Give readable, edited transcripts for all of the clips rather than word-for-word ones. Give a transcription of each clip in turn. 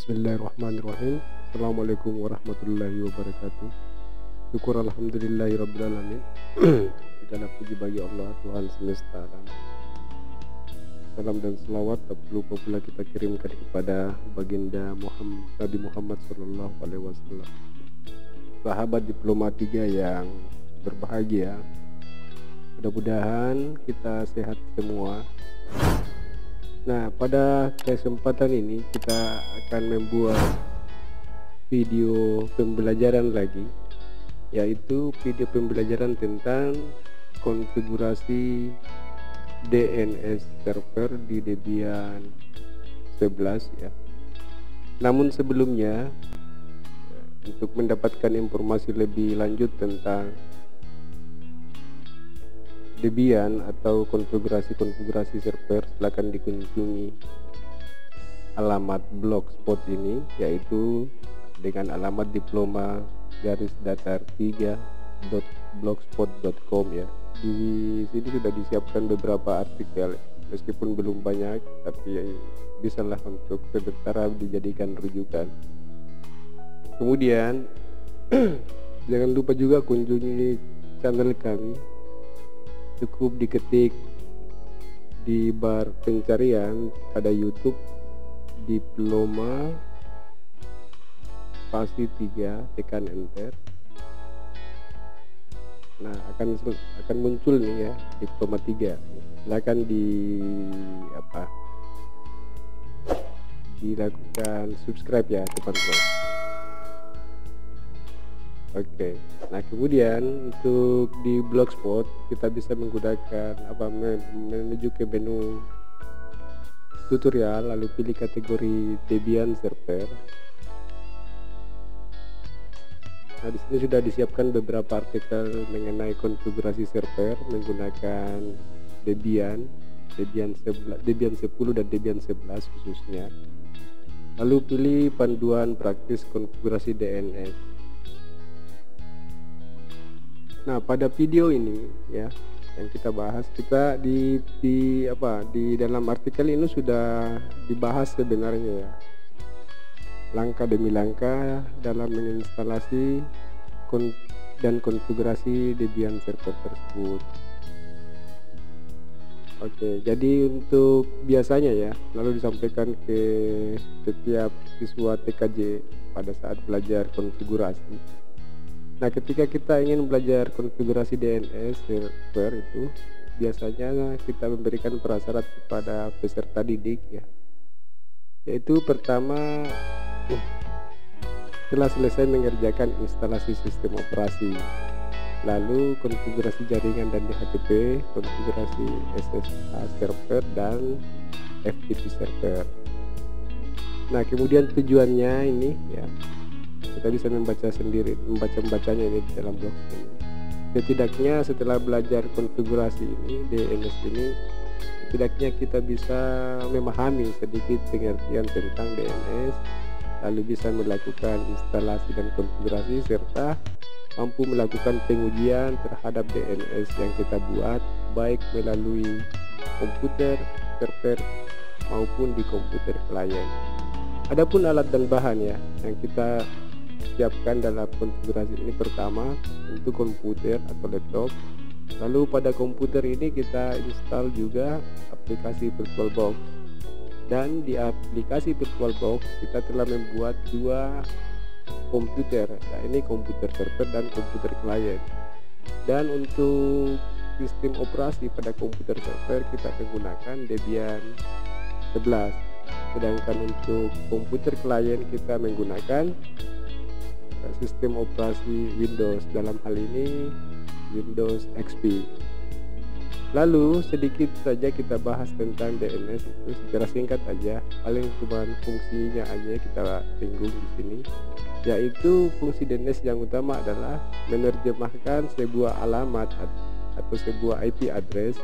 Bismillahirrahmanirrahim. Assalamualaikum warahmatullahi wabarakatuh. Syukur alhamdulillahirrabbilalamin. Segala puji bagi Allah Tuhan semesta alam. Salam dan selawat tak lupa pula kita kirimkan kepada baginda Nabi Muhammad SAW, sahabat Diplomatika yang berbahagia. Mudah-mudahan kita sehat semua. Nah, pada kesempatan ini kita akan membuat video pembelajaran lagi, yaitu video pembelajaran tentang konfigurasi DNS server di Debian 11 ya. Namun sebelumnya, untuk mendapatkan informasi lebih lanjut tentang Debian atau konfigurasi server, silakan dikunjungi alamat blogspot ini, yaitu dengan alamat diploma-datar3.blogspot.com ya. Di sini sudah disiapkan beberapa artikel, meskipun belum banyak, tapi ya, bisalah untuk sementara dijadikan rujukan. Kemudian jangan lupa juga kunjungi channel kami. Cukup diketik di bar pencarian pada YouTube Diploma spasi 3, tekan enter. Nah, akan muncul nih ya, Diploma 3. Silakan dilakukan subscribe ya teman-teman. Oke. Nah, kemudian untuk di blogspot kita bisa menggunakan menuju ke menu tutorial, lalu pilih kategori Debian server. Nah, di sini sudah disiapkan beberapa artikel mengenai konfigurasi server menggunakan Debian 10 dan Debian 11 khususnya. Lalu pilih panduan praktis konfigurasi DNS. Nah, pada video ini ya yang kita bahas, kita di dalam artikel ini sudah dibahas sebenarnya ya, langkah demi langkah dalam menginstalasi dan konfigurasi Debian server tersebut. Oke, jadi untuk biasanya ya lalu disampaikan ke setiap siswa TKJ pada saat belajar konfigurasi. Nah, ketika kita ingin belajar konfigurasi DNS server itu, biasanya kita memberikan prasyarat kepada peserta didik ya, yaitu pertama setelah selesai mengerjakan instalasi sistem operasi, lalu konfigurasi jaringan dan DHCP, konfigurasi SSH server dan FTP server. Nah, kemudian tujuannya ini ya, kita bisa membacanya ini di dalam blog ini. Setidaknya setelah belajar konfigurasi ini, DNS ini, setidaknya kita bisa memahami sedikit pengertian tentang DNS, lalu bisa melakukan instalasi dan konfigurasi serta mampu melakukan pengujian terhadap DNS yang kita buat, baik melalui komputer server maupun di komputer klien. Adapun alat dan bahan ya yang kita siapkan dalam konfigurasi ini, pertama untuk komputer atau laptop. Lalu pada komputer ini kita install juga aplikasi VirtualBox, dan di aplikasi VirtualBox kita telah membuat dua komputer, ya, ini komputer server dan komputer klien. Dan untuk sistem operasi pada komputer server kita menggunakan Debian 11, sedangkan untuk komputer klien kita menggunakan sistem operasi Windows, dalam hal ini Windows XP. Lalu sedikit saja kita bahas tentang DNS itu secara singkat aja, paling cuma fungsinya aja kita singgung di sini, yaitu fungsi DNS yang utama adalah menerjemahkan sebuah alamat atau sebuah IP address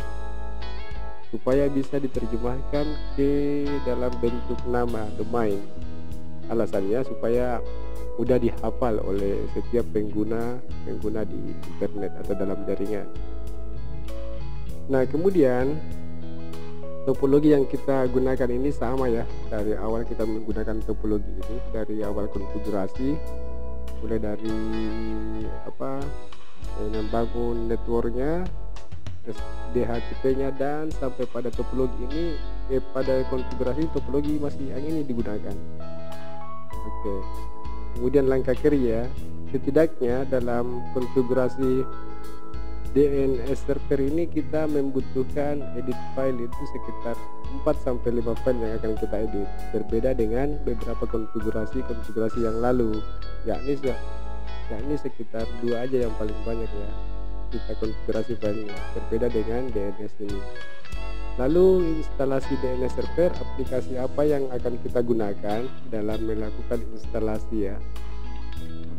supaya bisa diterjemahkan ke dalam bentuk nama domain. Alasannya supaya mudah dihafal oleh setiap pengguna di internet atau dalam jaringan. Nah, kemudian Topologi yang kita gunakan ini sama ya, dari awal kita menggunakan topologi ini, dari awal konfigurasi, mulai dari membangun networknya, DHCP-nya, dan sampai pada topologi ini, pada konfigurasi topologi masih yang ini digunakan. Oke, kemudian langkah kiri ya, setidaknya dalam konfigurasi DNS server ini kita membutuhkan edit file itu sekitar 4-5 file yang akan kita edit, berbeda dengan beberapa konfigurasi yang lalu, yakni sekitar 2 aja yang paling banyak ya kita konfigurasi filenya, berbeda dengan DNS ini. Lalu instalasi DNS server, aplikasi apa yang akan kita gunakan dalam melakukan instalasi ya.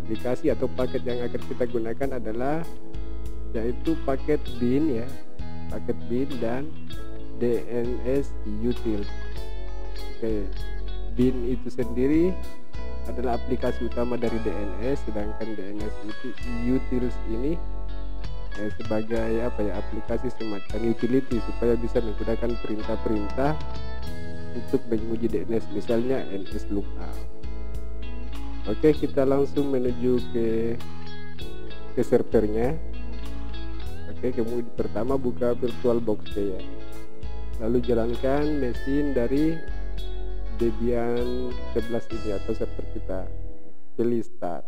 Aplikasi atau paket yang akan kita gunakan adalah yaitu paket bin ya, paket bin dan DNS utils. Oke, bin itu sendiri adalah aplikasi utama dari DNS, sedangkan DNS utils ini sebagai aplikasi semacam utility supaya bisa menggunakan perintah-perintah untuk menguji DNS, misalnya nslookup. Oke, kita langsung menuju ke servernya. Oke, kemudian pertama buka VirtualBox ya, lalu jalankan mesin dari Debian 11 ini atau server kita, pilih start.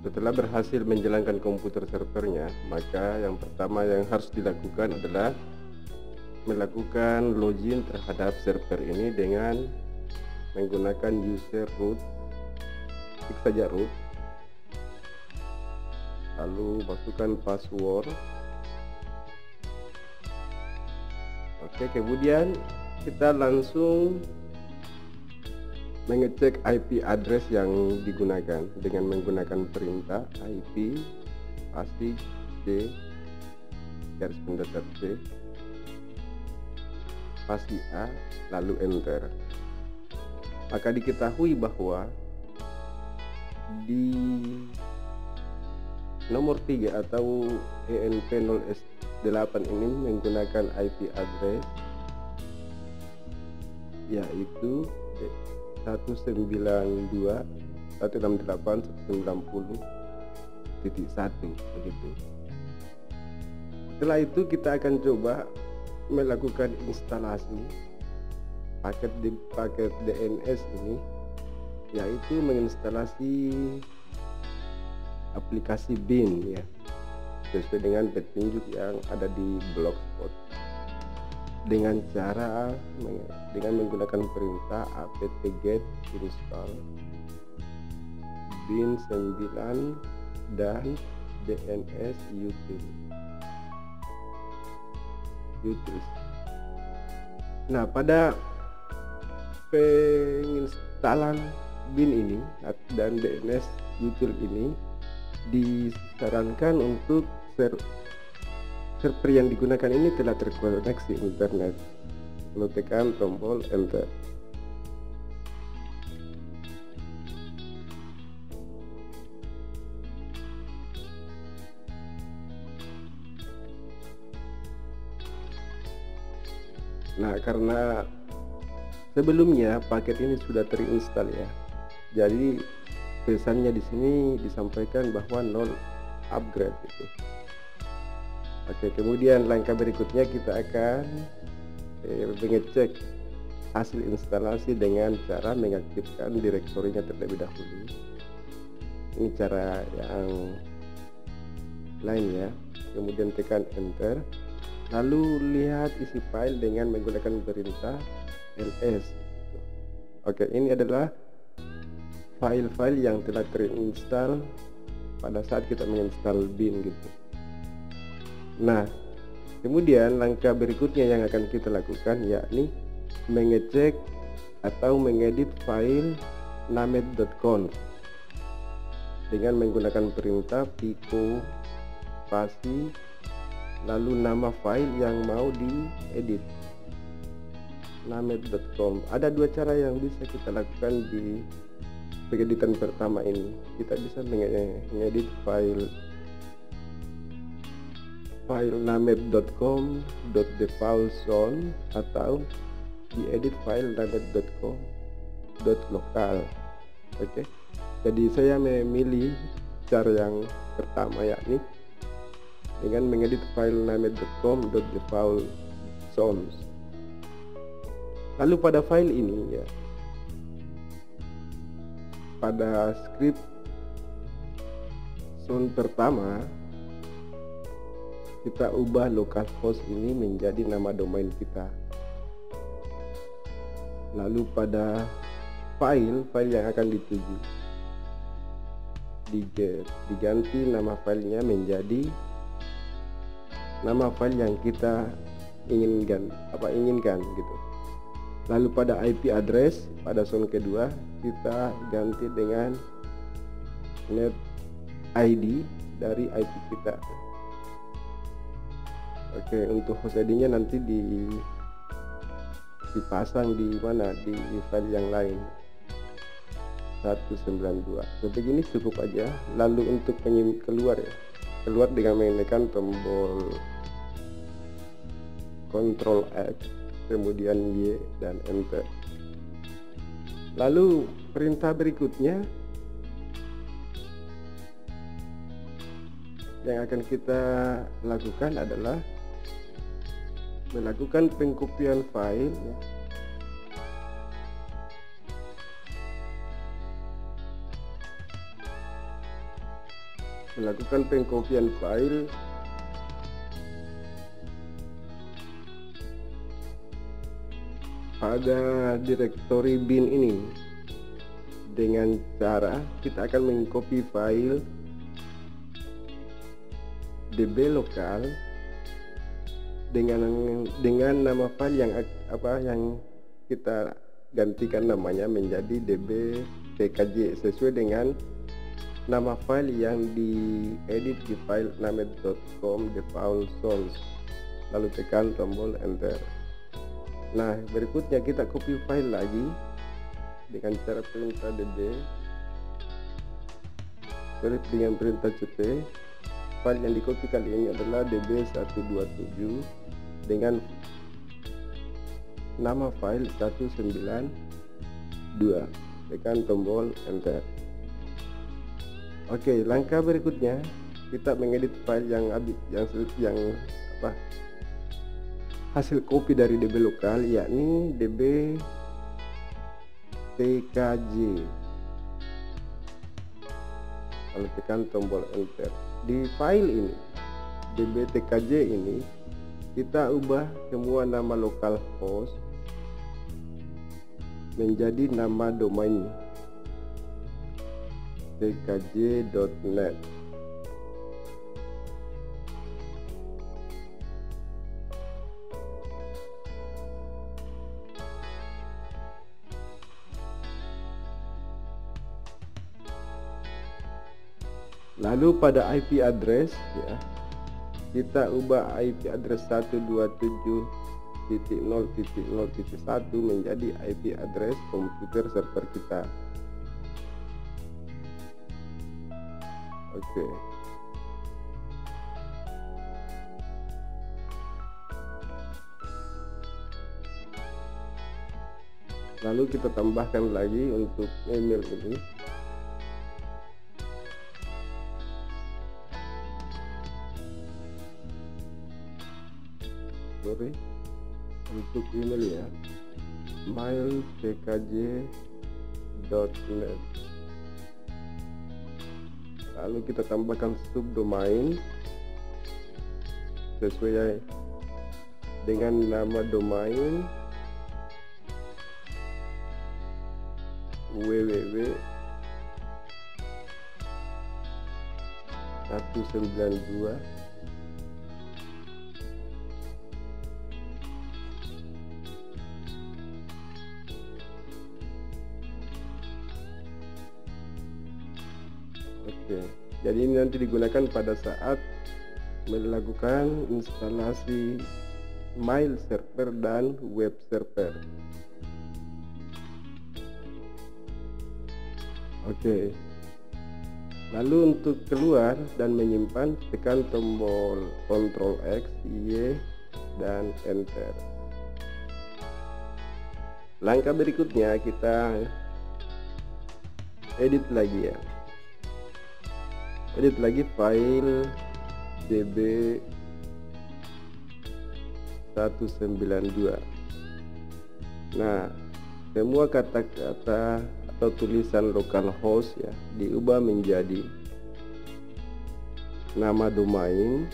Setelah berhasil menjalankan komputer servernya, maka yang pertama yang harus dilakukan adalah melakukan login terhadap server ini dengan menggunakan user root. Klik saja root, lalu masukkan password. Oke, kemudian kita langsung mengecek IP address yang digunakan dengan menggunakan perintah IP pasti C garis pendatar C pasti A lalu enter. Maka diketahui bahwa di nomor 3 atau ENP0S8 ini menggunakan IP address yaitu 192.168.190.1 begitu. Setelah itu kita akan coba melakukan instalasi paket DNS ini, yaitu menginstalasi aplikasi bin ya, sesuai dengan petunjuk yang ada di blogspot, dengan menggunakan perintah apt-get install bin 9 dan DNS utils. Nah, pada penginstalan bin ini dan DNS utils ini disarankan untuk server yang digunakan ini telah terkoneksi internet. Lalu tekan tombol enter. Nah, karena sebelumnya paket ini sudah terinstall ya, jadi pesannya di sini disampaikan bahwa nol upgrade gitu. Oke, kemudian langkah berikutnya kita akan mengecek hasil instalasi dengan cara mengaktifkan direktorinya terlebih dahulu. Ini cara yang lain ya. Kemudian tekan enter, lalu lihat isi file dengan menggunakan perintah ls. Oke, ini adalah file-file yang telah terinstall pada saat kita menginstal bin gitu. Nah, kemudian langkah berikutnya yang akan kita lakukan yakni mengecek atau mengedit file named.conf dengan menggunakan perintah pico spasi lalu nama file yang mau diedit, named.com. Ada dua cara yang bisa kita lakukan di pengeditan pertama ini. Kita bisa mengedit file named.com.defaultzone atau diedit file named.com.local. Oke. Jadi saya memilih cara yang pertama, yakni dengan mengedit file named.com.defaultzone. Lalu pada file ini ya, pada script zone pertama kita ubah localhost ini menjadi nama domain kita. Lalu pada file yang akan dituju diganti nama filenya menjadi nama file yang kita inginkan gitu. Lalu pada IP address pada zone kedua kita ganti dengan net ID dari IP kita. Oke, untuk host ID-nya nanti dipasang di mana, di file yang lain 192. Seperti ini cukup aja. Lalu untuk keluar dengan menekan tombol Ctrl X kemudian Y dan enter. Lalu perintah berikutnya yang akan kita lakukan adalah melakukan pengkopian file ya. Melakukan pengkopian file pada direktori bin ini dengan cara kita akan mengcopy file db lokal dengan nama file yang kita gantikan namanya menjadi db tkj sesuai dengan nama file yang diedit di file named.com.defaultzone. Lalu tekan tombol enter. Nah, berikutnya kita copy file lagi dengan cara perintah db dengan perintah cp. File yang di-copy kali ini adalah db127 dengan nama file 192. Tekan tombol enter. Oke, langkah berikutnya kita mengedit file yang hasil copy dari db lokal, yakni db tkj. Lalu tekan tombol enter. Di file ini db tkj ini kita ubah semua nama localhost menjadi nama domain tkj.net. Lalu pada IP address ya, kita ubah IP address 127.0.0.1 menjadi IP address komputer server kita. Oke. Lalu kita tambahkan lagi untuk email ini. Untuk email ya, mail.tkj.net. Lalu kita tambahkan subdomain sesuai dengan nama domain www.192. Oke, jadi ini nanti digunakan pada saat melakukan instalasi mail server dan web server. Oke. Lalu untuk keluar dan menyimpan, tekan tombol Ctrl X, Y, dan Enter. Langkah berikutnya kita edit lagi ya. Edit lagi file db 192. Nah, semua kata-kata atau tulisan localhost ya diubah menjadi nama domain,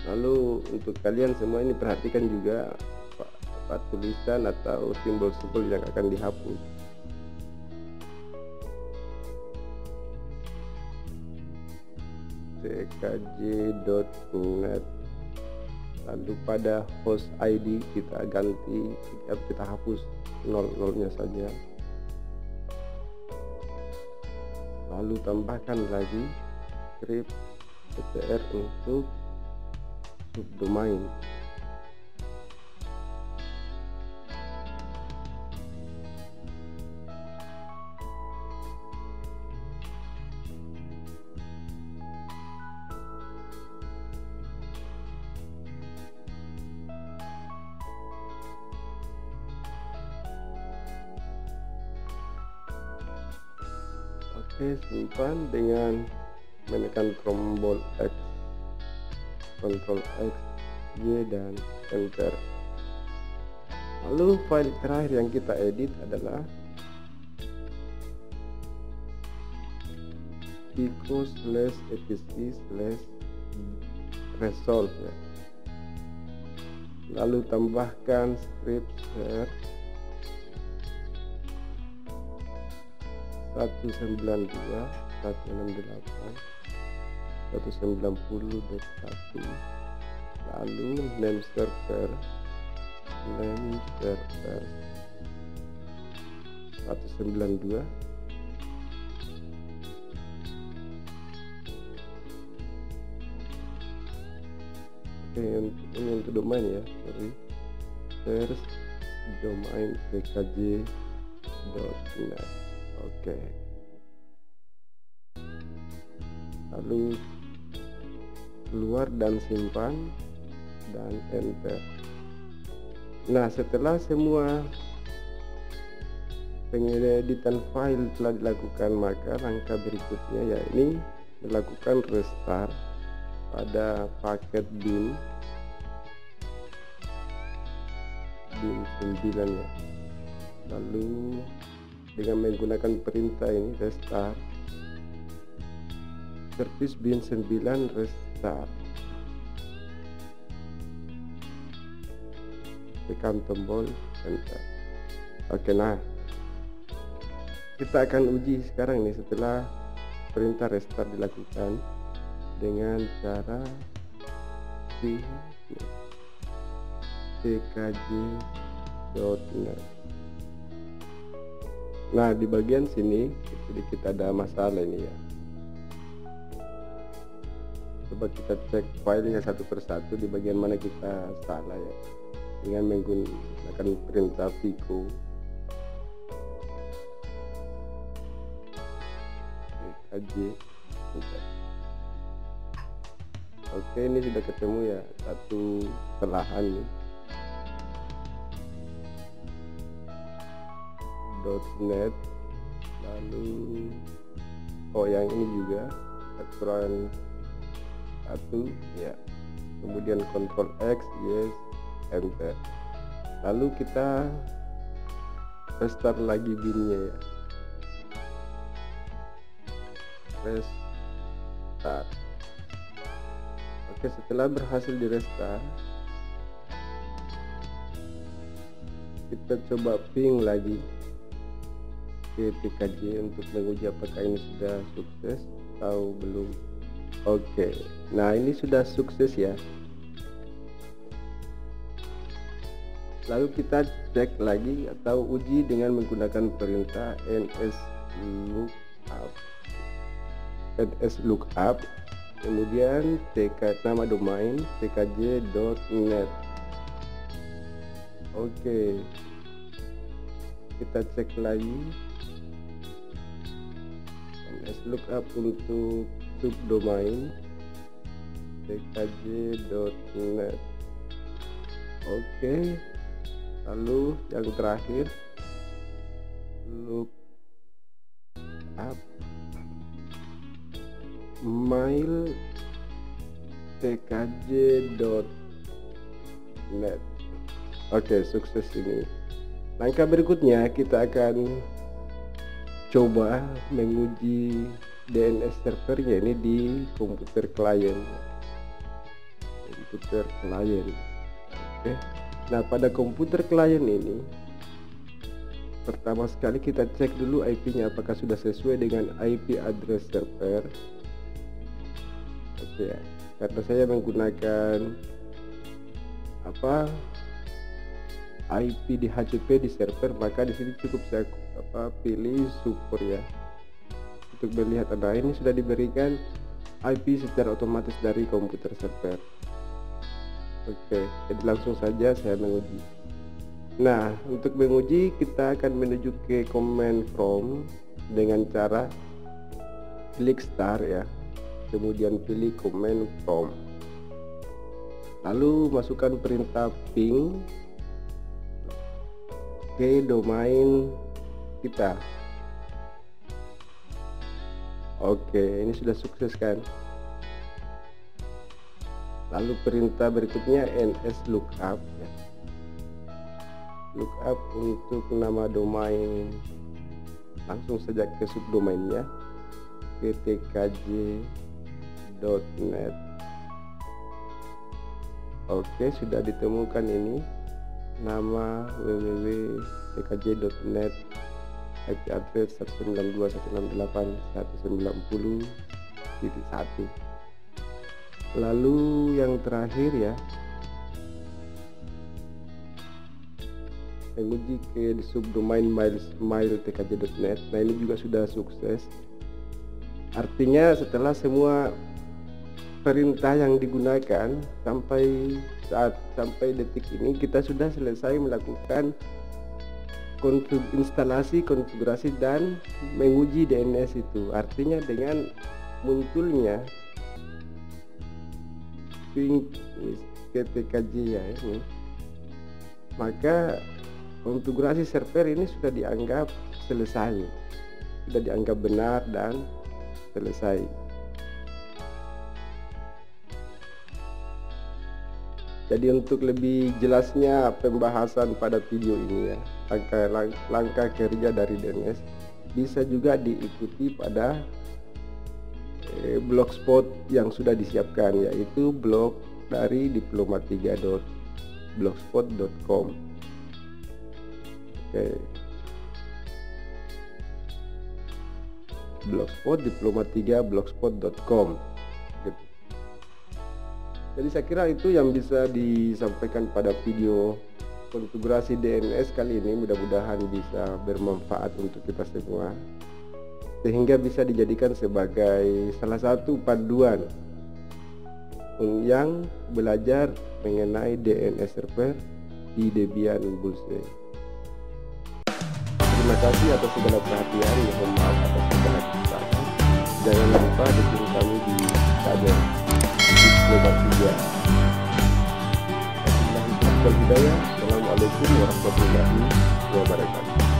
lalu untuk kalian semua ini perhatikan juga apa tulisan atau simbol-simbol yang akan dihapus. tkj.net. Lalu pada host ID kita ganti, kita hapus 00-nya saja. Lalu tambahkan lagi script ctr untuk subdomain. Oke, simpan dengan menekan tombol X, Ctrl X, Y, dan Enter. Lalu file terakhir yang kita edit adalah pico/etc/resolve ya. Lalu tambahkan script share 192, 168, 190.1, lalu name server 192. Oke, ini untuk domain ya, sorry, search domain tkj.net. Oke. Lalu keluar dan simpan dan enter. Nah, setelah semua pengeditan file telah dilakukan, maka langkah berikutnya yakni melakukan restart pada paket bin 9 ya. Lalu dengan menggunakan perintah ini restart service bin 9 restart, tekan tombol enter. Oke, nah kita akan uji sekarang nih setelah perintah restart dilakukan dengan cara tkj.net. Nah, di bagian sini sedikit ada masalah ini ya. Coba kita cek filenya satu persatu di bagian mana kita salah ya, dengan menggunakan perintah pico. tkj. Oke, ini sudah ketemu ya satu kesalahan nih. .net, lalu yang ini juga aturan 1 ya, kemudian Ctrl X, yes, enter. Lalu kita restart lagi binnya ya, restart. Oke, setelah berhasil di restart, kita coba ping lagi ke tkj untuk menguji apakah ini sudah sukses atau belum. Oke, nah ini sudah sukses ya. Lalu kita cek lagi atau uji dengan menggunakan perintah nslookup, kemudian nama domain tkj.net. Oke, kita cek lagi nslookup untuk subdomain tkj.net. Oke, lalu yang terakhir lookup mail tkj.net. Oke, sukses ini. Langkah berikutnya kita akan coba menguji DNS servernya ini di komputer klien. Oke. Nah, pada komputer klien ini pertama sekali kita cek dulu IP-nya apakah sudah sesuai dengan IP address server. Oke, karena saya menggunakan IP di HCP di server, maka di sini cukup saya pilih support ya. Untuk melihat, nah ini sudah diberikan IP secara otomatis dari komputer server. Oke, jadi langsung saja saya menguji. Nah, untuk menguji kita akan menuju ke command prompt dengan cara klik start ya, kemudian pilih command prompt, lalu masukkan perintah ping ke domain kita. Oke, ini sudah sukses kan. Lalu perintah berikutnya nslookup ya. Lookup untuk nama domain, langsung saja ke subdomainnya tkj.net. Oke, sudah ditemukan ini nama www.tkj.net, IP address 192.168.190.1. Lalu yang terakhir ya, menguji ke di subdomain mail tkj.net. Nah, ini juga sudah sukses. Artinya setelah semua perintah yang digunakan sampai detik ini kita sudah selesai melakukan instalasi, konfigurasi dan menguji DNS itu. Artinya dengan munculnya ping tkj ya ini, maka konfigurasi server ini sudah dianggap selesai, sudah dianggap benar dan selesai. Jadi untuk lebih jelasnya pembahasan pada video ini ya, langkah kerja dari DNS bisa juga diikuti pada blogspot yang sudah disiapkan, yaitu blog dari diploma3.blogspot.com. Oke, blogspot diploma3.blogspot.com gitu. Jadi saya kira itu yang bisa disampaikan pada video konfigurasi DNS kali ini. Mudah-mudahan bisa bermanfaat untuk kita semua, sehingga bisa dijadikan sebagai salah satu panduan yang belajar mengenai DNS server di Debian Bullseye. Terima kasih atas segala perhatian, mohon maaf atas segala kesalahan. Jangan lupa dukung kami di kader Diploma3. Assalamualaikum warahmatullahi wabarakatuh.